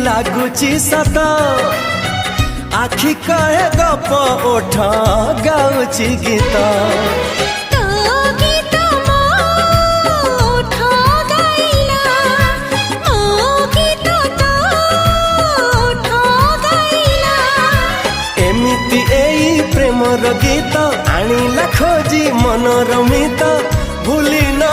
लगुची सत आखि कहे गप ओठ गाउची गीत एमिति एई प्रेमर गीत आनिला खोजी मनोरमित भूली न